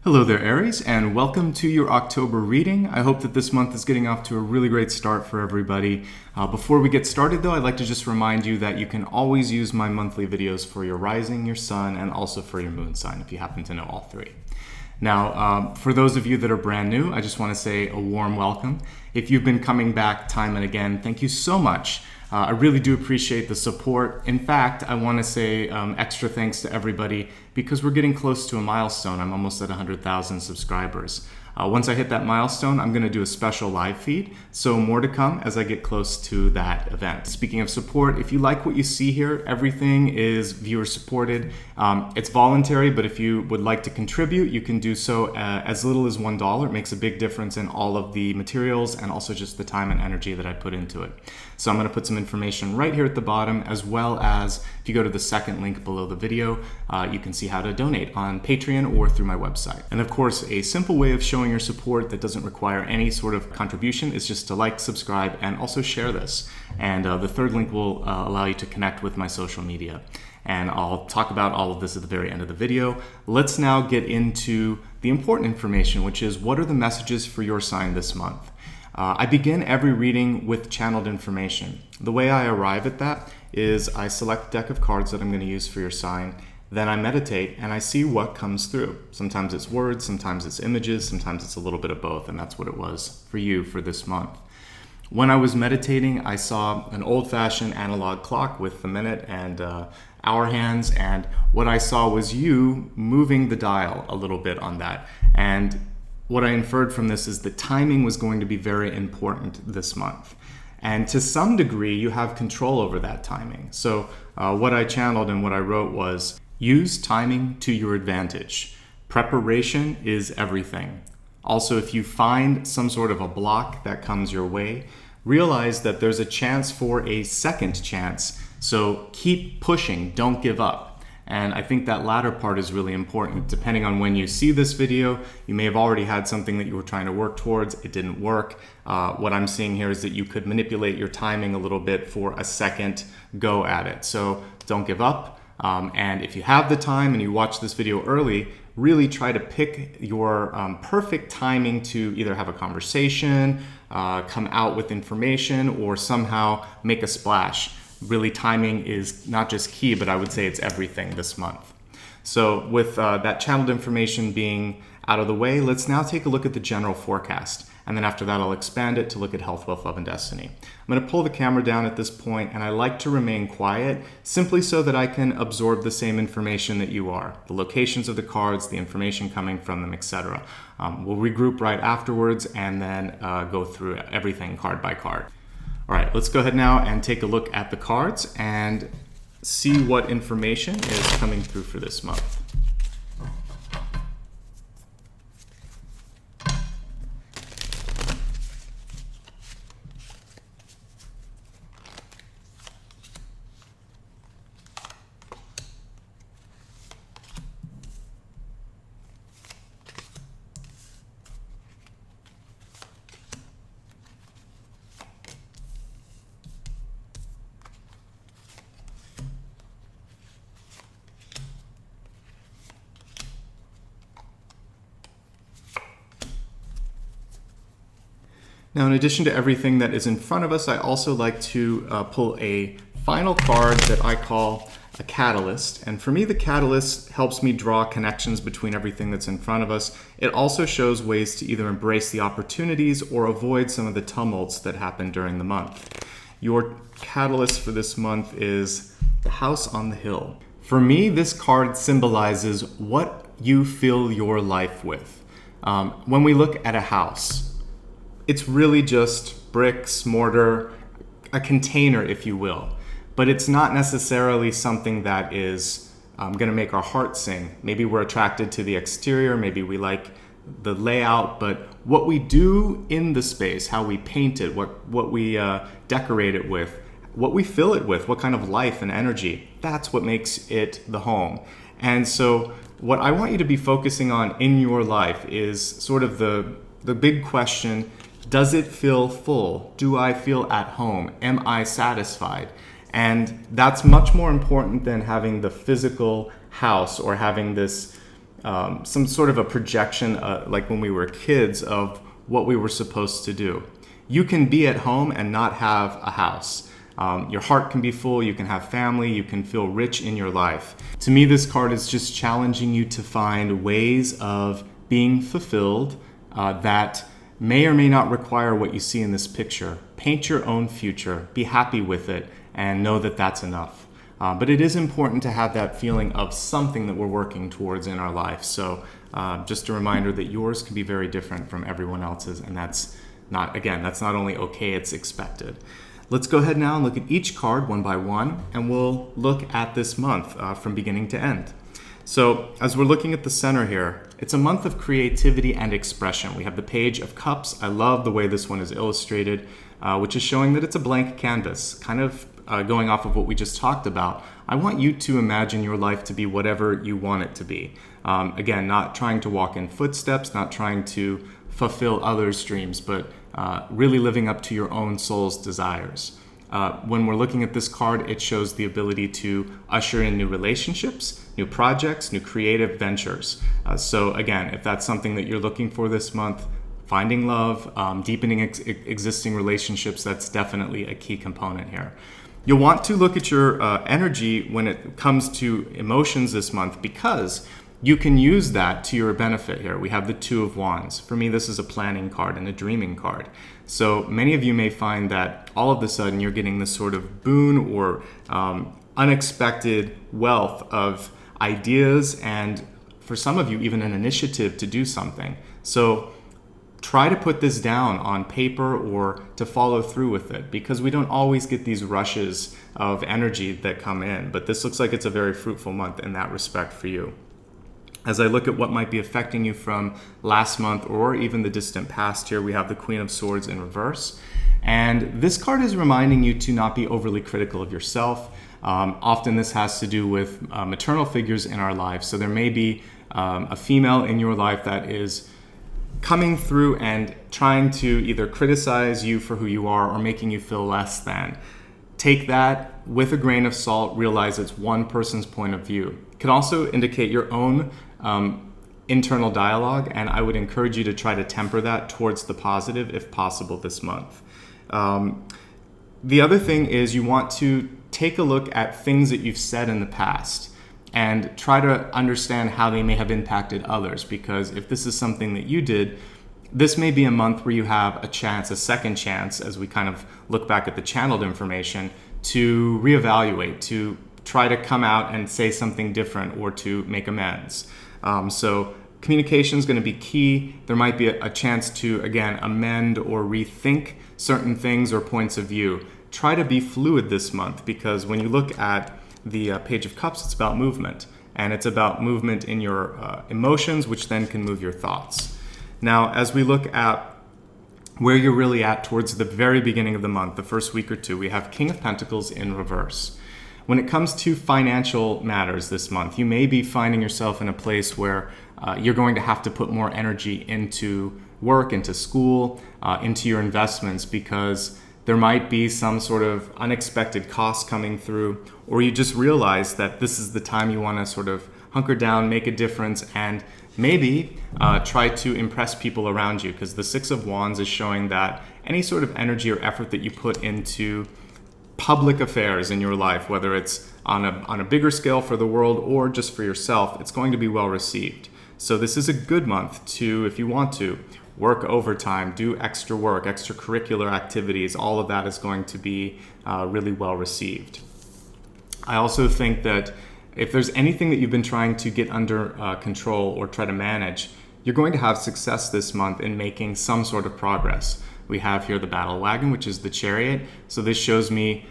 Hello there, Aries, and welcome to your October reading. I hope that this month is getting off to a really great start for everybody. Before we get started, though, I'd like to just remind you that you can always use my monthly videos for your rising, your sun, and also for your moon sign, if you happen to know all three. Now, for those of you that are brand new, I just want to say a warm welcome. If you've been coming back time and again, thank you so much. I really do appreciate the support. In fact, I want to say extra thanks to everybody because we're getting close to a milestone. I'm almost at 100,000 subscribers. Once I hit that milestone, I'm going to do a special live feed, so more to come as I get close to that event. Speaking of support, if you like what you see here, everything is viewer supported. It's voluntary, but if you would like to contribute, you can do so as little as $1. It makes a big difference in all of the materials and also just the time and energy that I put into it. So I'm going to put some information right here at the bottom, as well as if you go to the second link below the video, you can see how to donate on Patreon or through my website. And of course, a simple way of showing your support that doesn't require any sort of contribution is just to like, subscribe, and also share this. And the third link will allow you to connect with my social media. And I'll talk about all of this at the very end of the video. Let's now get into the important information, which is what are the messages for your sign this month? I begin every reading with channeled information. The way I arrive at that is I select a deck of cards that I'm going to use for your sign. Then I meditate and I see what comes through. Sometimes it's words, sometimes it's images, sometimes it's a little bit of both, and that's what it was for you for this month. When I was meditating, I saw an old-fashioned analog clock with the minute and hour hands, and what I saw was you moving the dial a little bit on that. And what I inferred from this is that timing was going to be very important this month. And to some degree, you have control over that timing. So what I channeled and what I wrote was, use timing to your advantage. Preparation is everything. Also, if you find some sort of a block that comes your way, realize that there's a chance for a second chance. So keep pushing, don't give up. And I think that latter part is really important. Depending on when you see this video, you may have already had something that you were trying to work towards. It didn't work. What I'm seeing here is that you could manipulate your timing a little bit for a second go at it. So don't give up. And if you have the time and you watch this video early, really try to pick your perfect timing to either have a conversation, come out with information, or somehow make a splash. Really, timing is not just key, but I would say it's everything this month. So with that channeled information being out of the way, let's now take a look at the general forecast. And then after that, I'll expand it to look at health, wealth, love, and destiny. I'm going to pull the camera down at this point, and I like to remain quiet simply so that I can absorb the same information that you are. The locations of the cards, the information coming from them, etc. We'll regroup right afterwards and then go through everything card by card. All right, let's go ahead now and take a look at the cards and see what information is coming through for this month. Now, in addition to everything that is in front of us, I also like to pull a final card that I call a catalyst. And for me, the catalyst helps me draw connections between everything that's in front of us. It also shows ways to either embrace the opportunities or avoid some of the tumults that happen during the month. Your catalyst for this month is the House on the Hill. For me, this card symbolizes what you fill your life with. When we look at a house, it's really just bricks, mortar, a container, if you will. But it's not necessarily something that is going to make our heart sing. Maybe we're attracted to the exterior, maybe we like the layout, but what we do in the space, how we paint it, what we decorate it with, what we fill it with, what kind of life and energy, that's what makes it the home. And so what I want you to be focusing on in your life is sort of the big question, does it feel full? Do I feel at home? Am I satisfied? And that's much more important than having the physical house or having this some sort of a projection, like when we were kids, of what we were supposed to do. You can be at home and not have a house. Your heart can be full, you can have family, you can feel rich in your life. To me, this card is just challenging you to find ways of being fulfilled that may or may not require what you see in this picture. Paint your own future, be happy with it, and know that that's enough. But it is important to have that feeling of something that we're working towards in our life. So just a reminder that yours can be very different from everyone else's, and that's not only okay, it's expected. Let's go ahead now and look at each card one by one, and we'll look at this month from beginning to end. So as we're looking at the center here, it's a month of creativity and expression. We have the Page of Cups. I love the way this one is illustrated, which is showing that it's a blank canvas, kind of going off of what we just talked about. I want you to imagine your life to be whatever you want it to be. Again, not trying to walk in footsteps, not trying to fulfill others' dreams, but really living up to your own soul's desires. When we're looking at this card, it shows the ability to usher in new relationships, new projects, new creative ventures. So again, if that's something that you're looking for this month, finding love, deepening existing relationships, that's definitely a key component here. You'll want to look at your energy when it comes to emotions this month, because you can use that to your benefit here. We have the Two of Wands. For me, this is a planning card and a dreaming card. So many of you may find that all of a sudden you're getting this sort of boon or unexpected wealth of ideas, and for some of you, even an initiative to do something. So try to put this down on paper or to follow through with it, because we don't always get these rushes of energy that come in. But this looks like it's a very fruitful month in that respect for you. As I look at what might be affecting you from last month or even the distant past here, we have the Queen of Swords in reverse. And this card is reminding you to not be overly critical of yourself. Often this has to do with maternal figures in our lives. So there may be a female in your life that is coming through and trying to either criticize you for who you are or making you feel less than. Take that with a grain of salt, realize it's one person's point of view. It can also indicate your own internal dialogue, and I would encourage you to try to temper that towards the positive if possible this month. The other thing is you want to take a look at things that you've said in the past and try to understand how they may have impacted others, because if this is something that you did, this may be a month where you have a second chance, as we kind of look back at the channeled information, to reevaluate, to try to come out and say something different or to make amends. So communication is going to be key. There might be a chance to, again, amend or rethink certain things or points of view. Try to be fluid this month, because when you look at the Page of Cups, it's about movement, and it's about movement in your emotions, which then can move your thoughts. Now, as we look at where you're really at towards the very beginning of the month, the first week or two, we have King of Pentacles in reverse. When it comes to financial matters this month, you may be finding yourself in a place where you're going to have to put more energy into work, into school, into your investments, because there might be some sort of unexpected costs coming through, or you just realize that this is the time you want to sort of hunker down, make a difference, and maybe try to impress people around you, because the Six of Wands is showing that any sort of energy or effort that you put into public affairs in your life, whether it's on a bigger scale for the world or just for yourself, it's going to be well received. So this is a good month to, if you want to, work overtime, do extra work, extracurricular activities. All of that is going to be really well received. I also think that if there's anything that you've been trying to get under control or try to manage, you're going to have success this month in making some sort of progress. We have here the Battle Wagon, which is the Chariot. So this shows me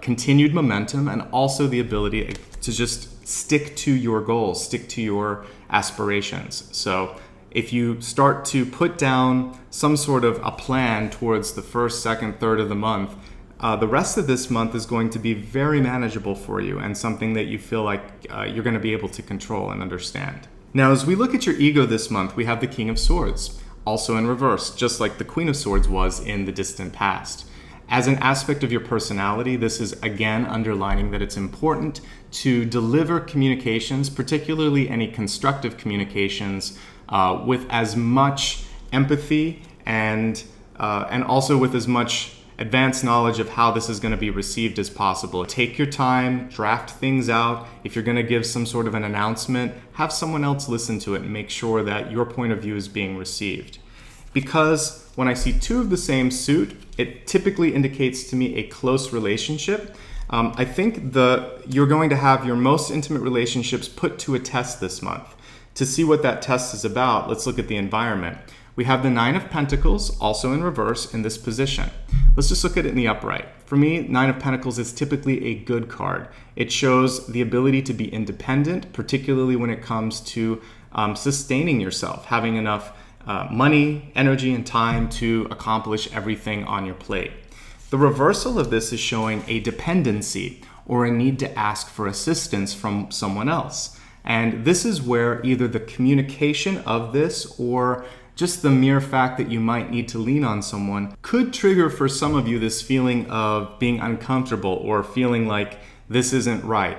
continued momentum and also the ability to just stick to your goals, stick to your aspirations. So if you start to put down some sort of a plan towards the first, second, third of the month, the rest of this month is going to be very manageable for you and something that you feel like you're going to be able to control and understand. Now, as we look at your ego this month, we have the King of Swords, also in reverse, just like the Queen of Swords was in the distant past. as an aspect of your personality, this is again underlining that it's important to deliver communications, particularly any constructive communications, with as much empathy and also with as much advanced knowledge of how this is going to be received as possible. Take your time, draft things out. If you're going to give some sort of an announcement, have someone else listen to it and make sure that your point of view is being received. Because when I see two of the same suit, it typically indicates to me a close relationship. I think you're going to have your most intimate relationships put to a test this month. To see what that test is about, let's look at the environment. We have the Nine of Pentacles also in reverse in this position. Let's just look at it in the upright. For me, Nine of Pentacles is typically a good card. It shows the ability to be independent, particularly when it comes to sustaining yourself, having enough money, energy, and time to accomplish everything on your plate. The reversal of this is showing a dependency or a need to ask for assistance from someone else. And this is where either the communication of this or just the mere fact that you might need to lean on someone could trigger for some of you this feeling of being uncomfortable or feeling like this isn't right.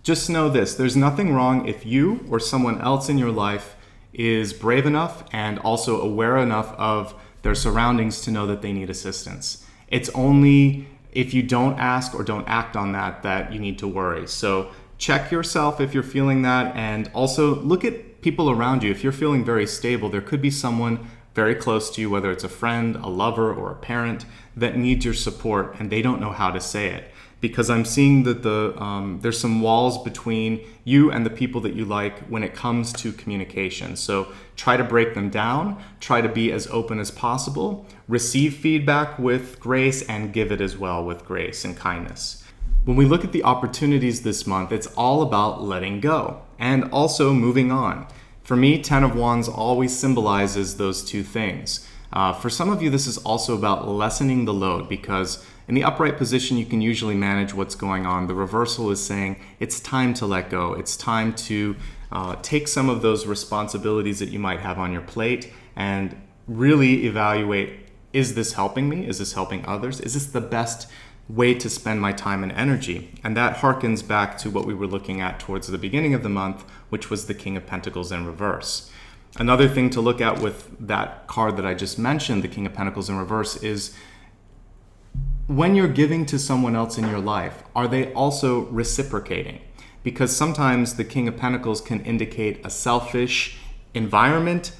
Just know this, there's nothing wrong if you or someone else in your life is brave enough and also aware enough of their surroundings to know that they need assistance. It's only if you don't ask or don't act on that you need to worry. So check yourself if you're feeling that, and also look at people around you. If you're feeling very stable, there could be someone very close to you, whether it's a friend, a lover, or a parent, that needs your support and they don't know how to say it. Because I'm seeing that there's some walls between you and the people that you like when it comes to communication. So try to break them down, try to be as open as possible, receive feedback with grace, and give it as well with grace and kindness. When we look at the opportunities this month, it's all about letting go and also moving on. For me, Ten of Wands always symbolizes those two things. For some of you, this is also about lessening the load, because in the upright position, you can usually manage what's going on. The reversal is saying it's time to let go. It's time to take some of those responsibilities that you might have on your plate and really evaluate, is this helping me? Is this helping others? Is this the best way to spend my time and energy? And that harkens back to what we were looking at towards the beginning of the month, which was the King of Pentacles in reverse. Another thing to look at with that card that I just mentioned, the King of Pentacles in reverse, is when you're giving to someone else in your life, are they also reciprocating? Because sometimes the King of Pentacles can indicate a selfish environment,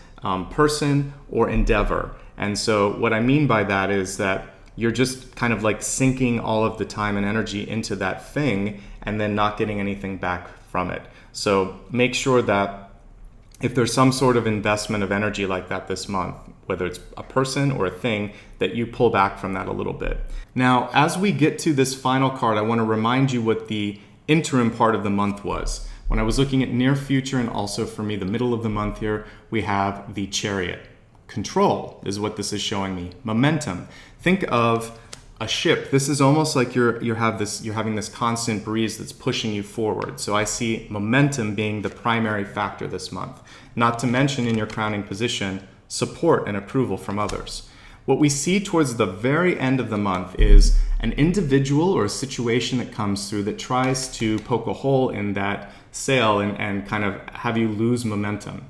person, or endeavor. And so what I mean by that is that you're just kind of like sinking all of the time and energy into that thing and then not getting anything back from it. So make sure that if there's some sort of investment of energy like that this month, whether it's a person or a thing, that you pull back from that a little bit. Now, as we get to this final card, I want to remind you what the interim part of the month was. When I was looking at near future and also for me, the middle of the month here, we have the Chariot. Control is what this is showing me. Momentum. Think of a ship. This is almost like you're having this constant breeze that's pushing you forward. So I see momentum being the primary factor this month. Not to mention, in your crowning position, support and approval from others. What we see towards the very end of the month is an individual or a situation that comes through that tries to poke a hole in that sail and kind of have you lose momentum.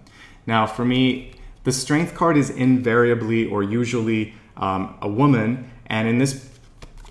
Now, for me, the Strength card is invariably or usually a woman, and in this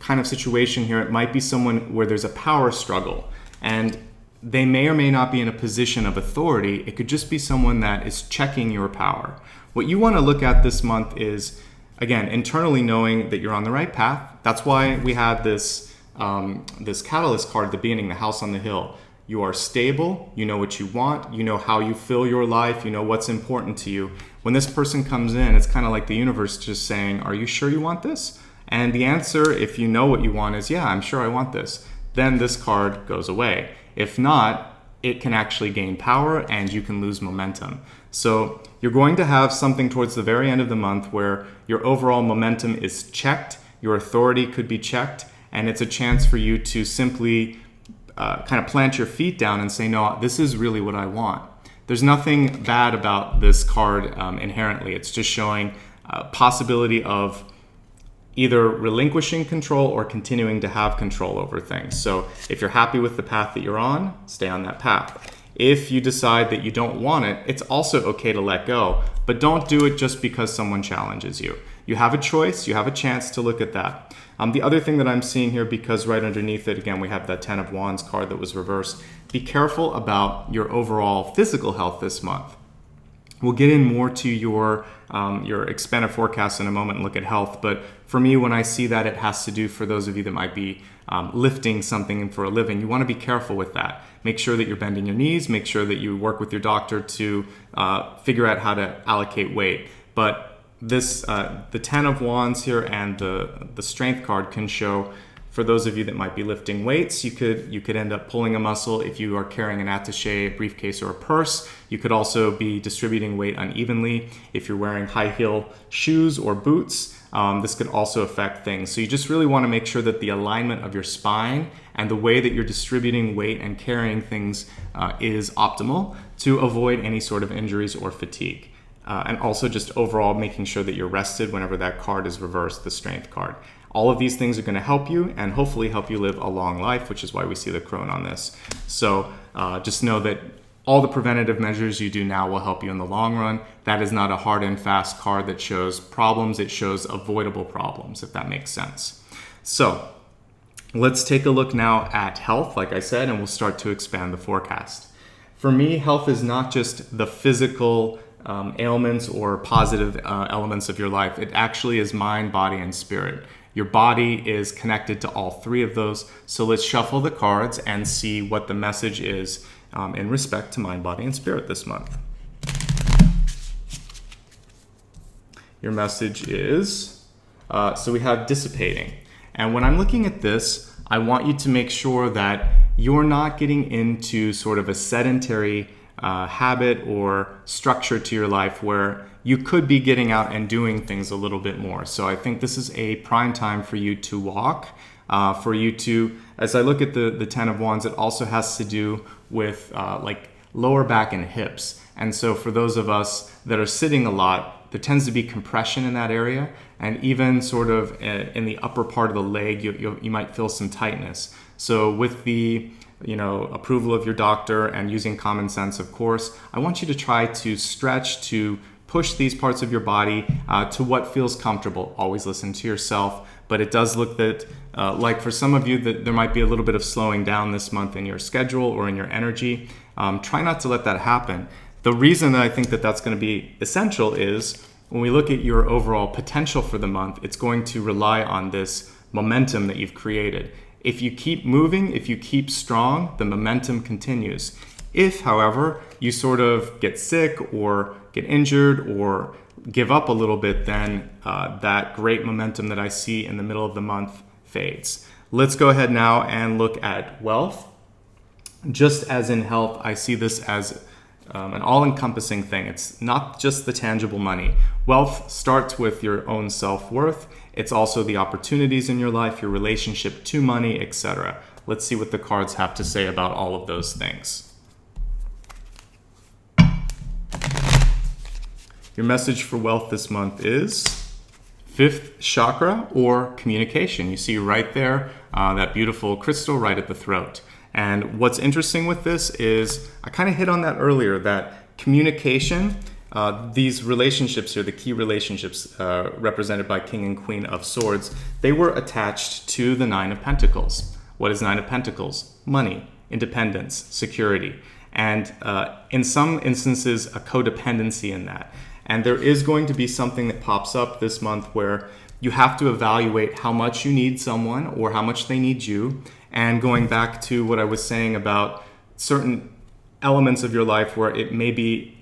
kind of situation here, it might be someone where there's a power struggle, and they may or may not be in a position of authority. It could just be someone that is checking your power. What you want to look at this month is, again, internally knowing that you're on the right path. That's why we had this Catalyst card at the beginning, the House on the Hill. You are stable, you know what you want, you know how you fill your life, you know what's important to you. When this person comes in, it's kind of like the universe just saying, are you sure you want this? And the answer, if you know what you want, is yeah, I'm sure I want this. Then this card goes away. If not, it can actually gain power and you can lose momentum. So you're going to have something towards the very end of the month where your overall momentum is checked, your authority could be checked, and it's a chance for you to simply kind of plant your feet down and say, no, this is really what I want. There's nothing bad about this card inherently. It's just showing a possibility of either relinquishing control or continuing to have control over things. So if you're happy with the path that you're on, stay on that path. If you decide that you don't want it, it's also okay to let go, but don't do it just because someone challenges you. You have a choice, you have a chance to look at that. The other thing that I'm seeing here, because right underneath it, again, we have that 10 of Wands card that was reversed. Be careful about your overall physical health this month. We'll get in more to your expanded forecast in a moment and look at health. But for me, when I see that, it has to do, for those of you that might be lifting something for a living, you want to be careful with that. Make sure that you're bending your knees. Make sure that you work with your doctor to figure out how to allocate weight. But this, the 10 of Wands here and the Strength card can show, for those of you that might be lifting weights, you could end up pulling a muscle if you are carrying an attaché, a briefcase, or a purse. You could also be distributing weight unevenly. If you're wearing high heel shoes or boots, this could also affect things. So you just really want to make sure that the alignment of your spine and the way that you're distributing weight and carrying things is optimal to avoid any sort of injuries or fatigue. And also just overall making sure that you're rested whenever that card is reversed, the Strength card. All of these things are going to help you and hopefully help you live a long life, which is why we see the crone on this. So just know that all the preventative measures you do now will help you in the long run. That is not a hard and fast card that shows problems. It shows avoidable problems, if that makes sense. So let's take a look now at health, like I said, and we'll start to expand the forecast. For me, health is not just the physical ailments or positive elements of your life. It actually is mind, body, and spirit. Your body is connected to all three of those. So let's shuffle the cards and see what the message is in respect to mind, body, and spirit this month. Your message is, so we have dissipating. And when I'm looking at this, I want you to make sure that you're not getting into sort of a sedentary habit or structure to your life where you could be getting out and doing things a little bit more. So I think this is a prime time for you to walk, for you to, as I look at the 10 of Wands, it also has to do with like lower back and hips. And so for those of us that are sitting a lot, there tends to be compression in that area, and even sort of in the upper part of the leg, you might feel some tightness. So with the approval of your doctor and using common sense, of course, I want you to try to stretch, to push these parts of your body to what feels comfortable. Always listen to yourself, but it does look that like for some of you that there might be a little bit of slowing down this month in your schedule or in your energy. Try not to let that happen. The reason that I think that that's going to be essential is when we look at your overall potential for the month, it's going to rely on this momentum that you've created. If you keep moving, if you keep strong, the momentum continues. If, however, you sort of get sick or get injured or give up a little bit, then that great momentum that I see in the middle of the month fades. Let's go ahead now and look at wealth. Just as in health, I see this as an all-encompassing thing. It's not just the tangible money. Wealth starts with your own self-worth. It's also the opportunities in your life, your relationship to money, etc. Let's see what the cards have to say about all of those things. Your message for wealth this month is fifth chakra, or communication. You see right there that beautiful crystal right at the throat. And what's interesting with this is, I kind of hit on that earlier, that communication, these relationships here, the key relationships represented by King and Queen of Swords, they were attached to the Nine of Pentacles. What is Nine of Pentacles? Money, independence, security, and in some instances, a codependency in that. And there is going to be something that pops up this month where you have to evaluate how much you need someone or how much they need you. And going back to what I was saying about certain elements of your life where it may be,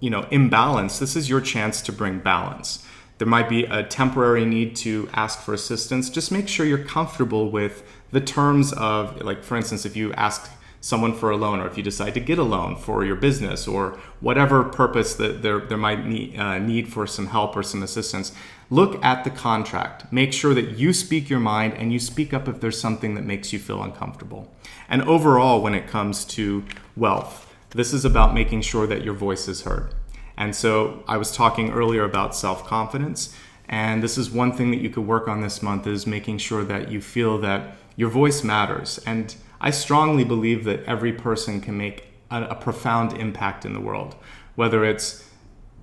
imbalanced, this is your chance to bring balance. There might be a temporary need to ask for assistance. Just make sure you're comfortable with the terms of, like, for instance, if you ask someone for a loan, or if you decide to get a loan for your business or whatever purpose that there might need for some help or some assistance, look at the contract. Make sure that you speak your mind and you speak up if there's something that makes you feel uncomfortable. And overall, when it comes to wealth, this is about making sure that your voice is heard. And so I was talking earlier about self-confidence. And this is one thing that you could work on this month, is making sure that you feel that your voice matters. And I strongly believe that every person can make a profound impact in the world, whether it's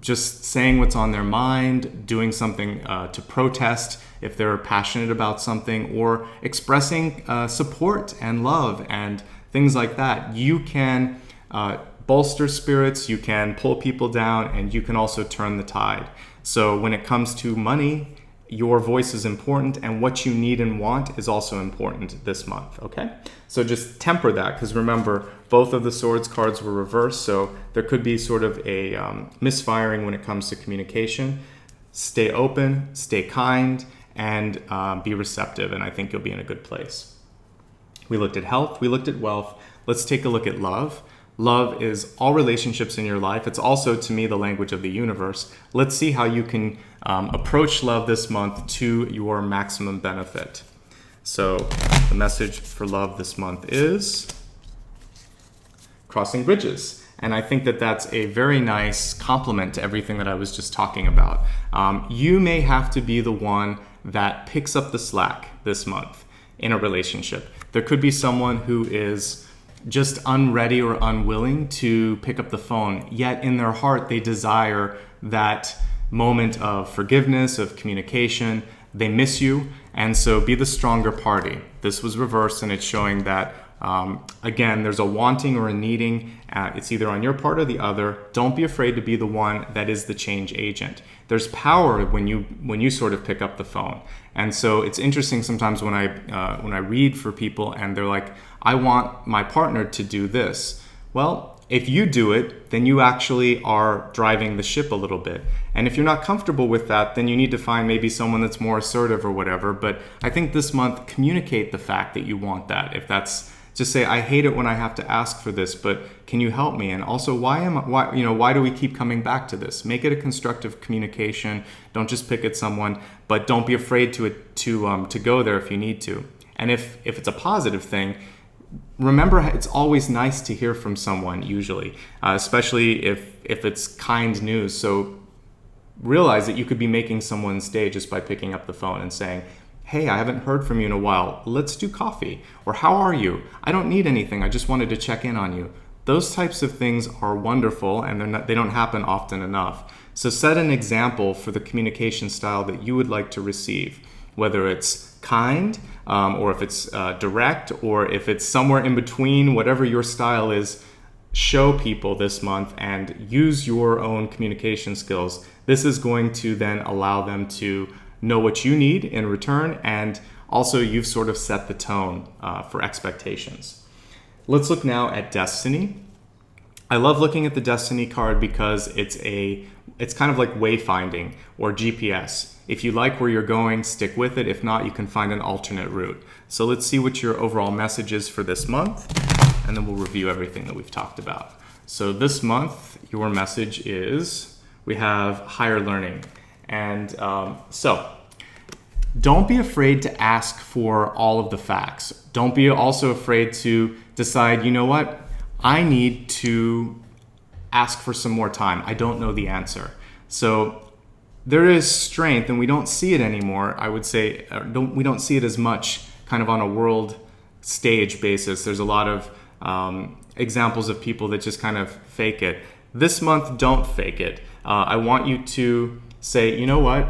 just saying what's on their mind, doing something to protest if they're passionate about something, or expressing support and love and things like that. You can bolster spirits, you can pull people down, and you can also turn the tide. So when it comes to money, your voice is important, and what you need and want is also important this month, okay? So just temper that, because remember, both of the Swords cards were reversed, so there could be sort of a misfiring when it comes to communication. Stay open, stay kind, and be receptive, and I think you'll be in a good place. We looked at health, we looked at wealth. Let's take a look at love. Love is all relationships in your life. It's also, to me, the language of the universe. Let's see how you can approach love this month to your maximum benefit. So the message for love this month is crossing bridges. And I think that that's a very nice complement to everything that I was just talking about. You may have to be the one that picks up the slack this month in a relationship. There could be someone who is just unready or unwilling to pick up the phone, yet in their heart they desire that moment of forgiveness, of communication. They miss you, and so be the stronger party. This was reversed, and it's showing that again, there's a wanting or a needing. It's either on your part or the other. Don't be afraid to be the one that is the change agent. There's power when you sort of pick up the phone. And so it's interesting sometimes when I read for people and they're like, I want my partner to do this. Well, if you do it, then you actually are driving the ship a little bit. And if you're not comfortable with that, then you need to find maybe someone that's more assertive or whatever. But I think this month, communicate the fact that you want that. If that's just say, I hate it when I have to ask for this, but can you help me? And also, why do we keep coming back to this? Make it a constructive communication. Don't just pick at someone, but don't be afraid to go there if you need to. And if it's a positive thing, remember, it's always nice to hear from someone, usually, especially if it's kind news. So realize that you could be making someone's day just by picking up the phone and saying, hey, I haven't heard from you in a while. Let's do coffee. Or how are you? I don't need anything. I just wanted to check in on you. Those types of things are wonderful, and they don't happen often enough. So set an example for the communication style that you would like to receive, whether it's kind, or if it's direct, or if it's somewhere in between, whatever your style is. Show people this month and use your own communication skills. This is going to then allow them to know what you need in return, and also you've sort of set the tone for expectations. Let's look now at destiny. I love looking at the destiny card because it's kind of like wayfinding or GPS. If you like where you're going, stick with it. If not, you can find an alternate route. So let's see what your overall message is for this month, and then we'll review everything that we've talked about. So this month, your message is, we have higher learning. And so don't be afraid to ask for all of the facts. Don't be also afraid to decide, you know what, I need to ask for some more time. I don't know the answer. So there is strength, and we don't see it anymore. I would say we don't see it as much kind of on a world stage basis. There's a lot of examples of people that just kind of fake it. This month, don't fake it. I want you to say, you know what,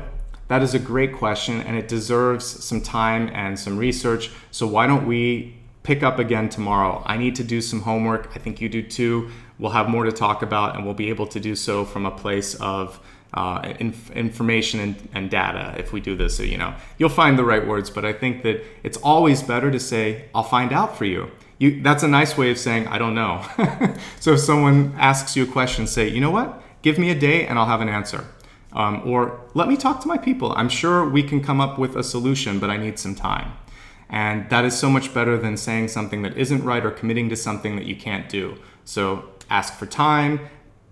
that is a great question and it deserves some time and some research. So why don't we pick up again tomorrow? I need to do some homework. I think you do too. We'll have more to talk about, and we'll be able to do so from a place of information and data if we do this. So, you'll find the right words, but I think that it's always better to say, I'll find out for you. That's a nice way of saying, I don't know. So if someone asks you a question, say, you know what? Give me a day and I'll have an answer. Or let me talk to my people. I'm sure we can come up with a solution, but I need some time. And that is so much better than saying something that isn't right or committing to something that you can't do. So ask for time,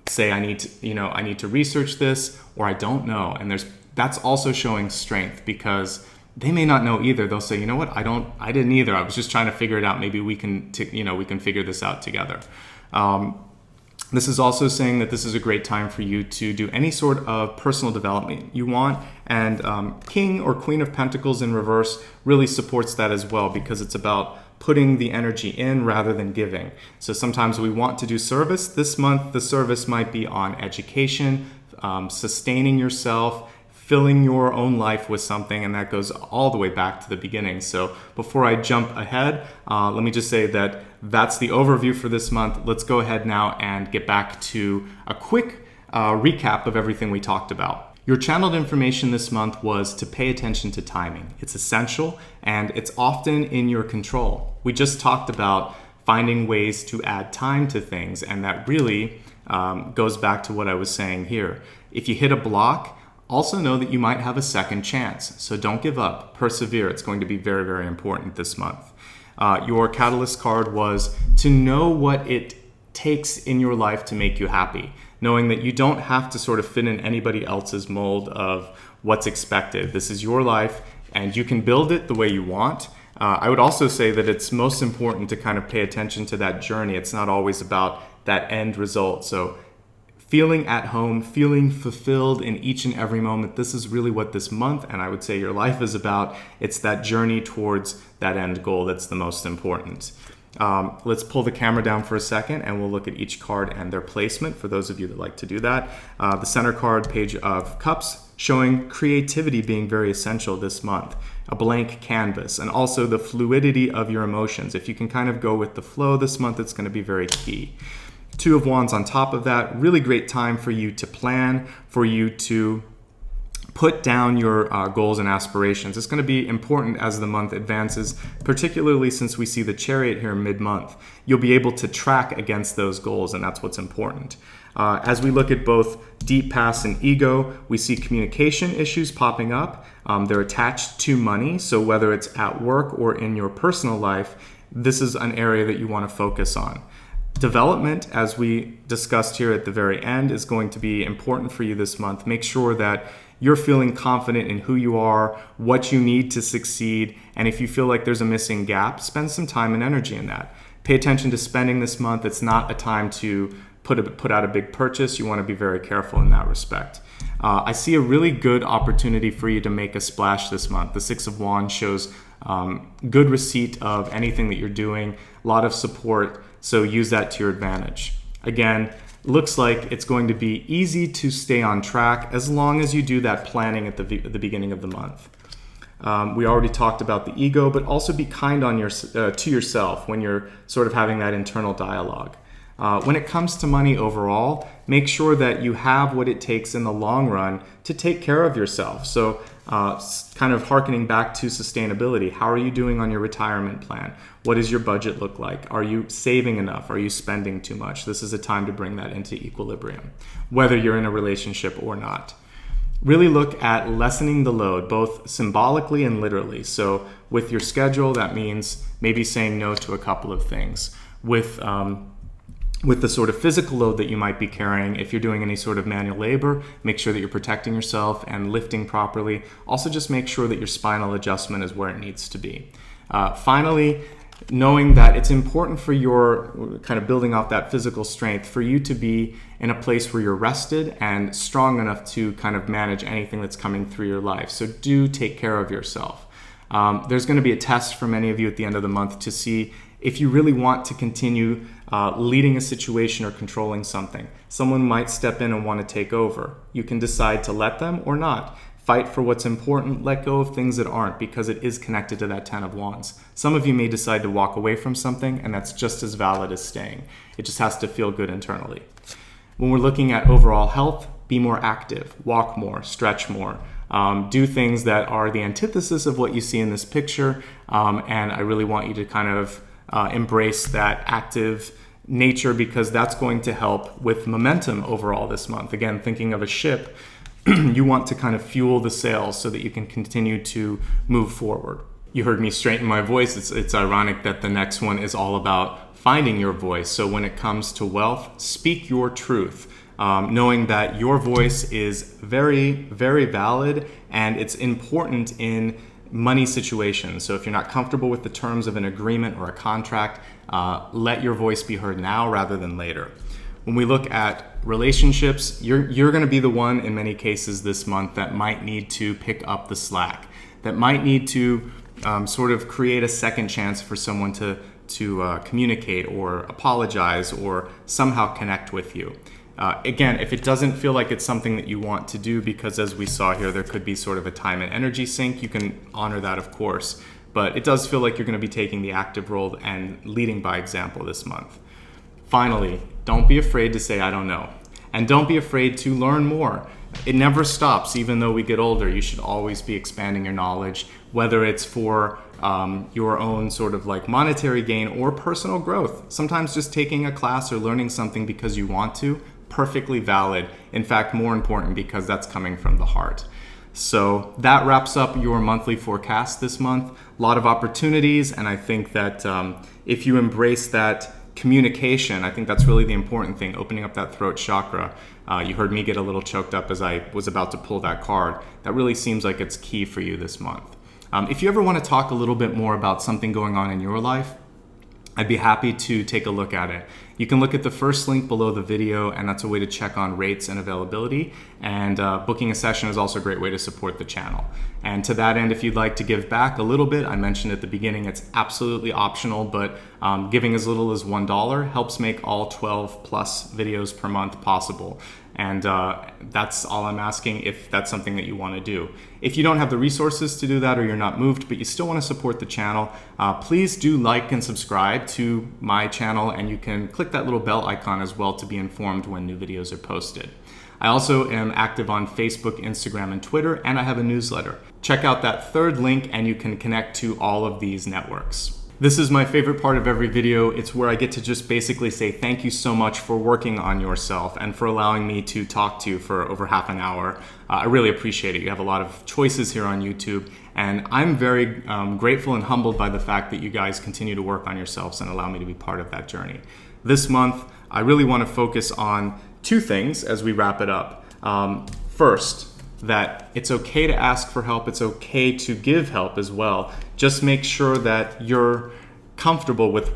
say I need to research this, or I don't know. And that's also showing strength, because they may not know either. They'll say, you know what, I didn't either. I was just trying to figure it out. Maybe we can figure this out together. This is also saying that this is a great time for you to do any sort of personal development you want. And King or Queen of Pentacles in reverse really supports that as well, because it's about putting the energy in rather than giving. So sometimes we want to do service. This month, the service might be on education, sustaining yourself, filling your own life with something, and that goes all the way back to the beginning. So before I jump ahead, let me just say that that's the overview for this month. Let's go ahead now and get back to a quick recap of everything we talked about. Your channeled information this month was to pay attention to timing. It's essential and it's often in your control. We just talked about finding ways to add time to things, and that really goes back to what I was saying here. If you hit a block, also know that you might have a second chance. So don't give up, persevere. It's going to be very, very important this month. Your catalyst card was to know what it takes in your life to make you happy, knowing that you don't have to sort of fit in anybody else's mold of what's expected. This is your life and you can build it the way you want. I would also say that it's most important to kind of pay attention to that journey. It's not always about that end result. So feeling at home, feeling fulfilled in each and every moment. This is really what this month, and I would say your life is about. It's that journey towards that end goal that's the most important. Let's pull the camera down for a second and we'll look at each card and their placement for those of you that like to do that. The center card, Page of Cups, showing creativity being very essential this month. A blank canvas, and also the fluidity of your emotions. If you can kind of go with the flow this month, it's going to be very key. Two of Wands on top of that, really great time for you to plan, for you to put down your goals and aspirations. It's going to be important as the month advances, particularly since we see the Chariot here mid-month. You'll be able to track against those goals, and that's what's important. As we look at both deep past and ego, we see communication issues popping up. They're attached to money, so whether it's at work or in your personal life, this is an area that you want to focus on. Development, as we discussed here at the very end, is going to be important for you this month. Make sure that you're feeling confident in who you are, what you need to succeed, and if you feel like there's a missing gap, spend some time and energy in that. Pay attention to spending this month. It's not a time to put out a big purchase. You want to be very careful in that respect. I see a really good opportunity for you to make a splash this month. The Six of Wands shows good receipt of anything that you're doing, a lot of support, so use that to your advantage. Again, looks like it's going to be easy to stay on track as long as you do that planning at the beginning of the month. We already talked about the ego, but also be kind on to yourself when you're sort of having that internal dialogue. When it comes to money overall, make sure that you have what it takes in the long run to take care of yourself. So kind of hearkening back to sustainability. How are you doing on your retirement plan? What does your budget look like? Are you saving enough? Are you spending too much? This is a time to bring that into equilibrium, whether you're in a relationship or not. Really look at lessening the load, both symbolically and literally. So with your schedule, that means maybe saying no to a couple of things. With the sort of physical load that you might be carrying, if you're doing any sort of manual labor, make sure that you're protecting yourself and lifting properly. Also, just make sure that your spinal adjustment is where it needs to be. Finally, knowing that it's important for your kind of building off that physical strength for you to be in a place where you're rested and strong enough to kind of manage anything that's coming through your life. So do take care of yourself. There's going to be a test for many of you at the end of the month to see if you really want to continue leading a situation or controlling something. Someone might step in and want to take over. You can decide to let them or not. Fight for what's important, let go of things that aren't, because it is connected to that Ten of Wands. Some of you may decide to walk away from something, and that's just as valid as staying. It just has to feel good internally. When we're looking at overall health, be more active, walk more, stretch more. Do things that are the antithesis of what you see in this picture, and I really want you to kind of embrace that active nature, because that's going to help with momentum overall this month. Again, thinking of a ship, you want to kind of fuel the sails so that you can continue to move forward. You heard me straighten my voice. It's ironic that the next one is all about finding your voice. So when it comes to wealth, speak your truth, knowing that your voice is very, very valid and it's important in money situations. So if you're not comfortable with the terms of an agreement or a contract, let your voice be heard now rather than later. When we look at relationships, you're going to be the one in many cases this month that might need to pick up the slack, that might need to sort of create a second chance for someone to communicate or apologize or somehow connect with you. Again, if it doesn't feel like it's something that you want to do, because as we saw here, there could be sort of a time and energy sink, you can honor that, of course. But it does feel like you're going to be taking the active role and leading by example this month. Finally, don't be afraid to say, I don't know. And don't be afraid to learn more. It never stops, even though we get older. You should always be expanding your knowledge, whether it's for your own sort of like monetary gain or personal growth. Sometimes just taking a class or learning something because you want to, perfectly valid. In fact, more important because that's coming from the heart. So that wraps up your monthly forecast this month. A lot of opportunities, and I think that if you embrace that communication, I think that's really the important thing, opening up that throat chakra. You heard me get a little choked up as I was about to pull that card. That really seems like it's key for you this month. If you ever want to talk a little bit more about something going on in your life, I'd be happy to take a look at it. You can look at the first link below the video, and that's a way to check on rates and availability. And booking a session is also a great way to support the channel. And to that end, if you'd like to give back a little bit, I mentioned at the beginning, it's absolutely optional, but giving as little as $1 helps make all 12 plus videos per month possible. And that's all I'm asking if that's something that you want to do. If you don't have the resources to do that, or you're not moved, but you still want to support the channel, please do like and subscribe to my channel, and you can click that little bell icon as well to be informed when new videos are posted. I also am active on Facebook, Instagram, and Twitter, and I have a newsletter. Check out that third link and you can connect to all of these networks. This is my favorite part of every video. It's where I get to just basically say thank you so much for working on yourself and for allowing me to talk to you for over half an hour. I really appreciate it. You have a lot of choices here on YouTube, and I'm very grateful and humbled by the fact that you guys continue to work on yourselves and allow me to be part of that journey. This month, I really want to focus on two things as we wrap it up. First, that it's okay to ask for help. It's okay to give help as well. Just make sure that you're comfortable with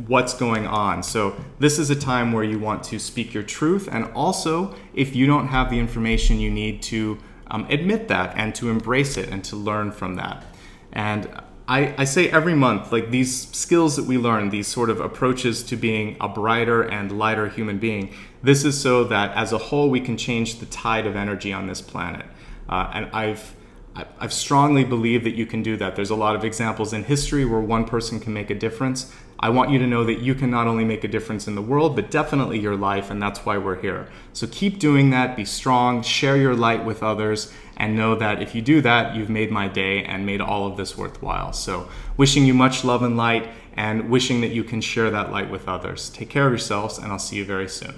what's going on. So this is a time where you want to speak your truth, and also if you don't have the information you need to admit that and to embrace it and to learn from that. And I say every month, like these skills that we learn, these sort of approaches to being a brighter and lighter human being, this is so that as a whole we can change the tide of energy on this planet. And I've strongly believed that you can do that. There's a lot of examples in history where one person can make a difference. I want you to know that you can not only make a difference in the world, but definitely your life, and that's why we're here. So keep doing that, be strong, share your light with others, and know that if you do that, you've made my day and made all of this worthwhile. So wishing you much love and light, and wishing that you can share that light with others. Take care of yourselves, and I'll see you very soon.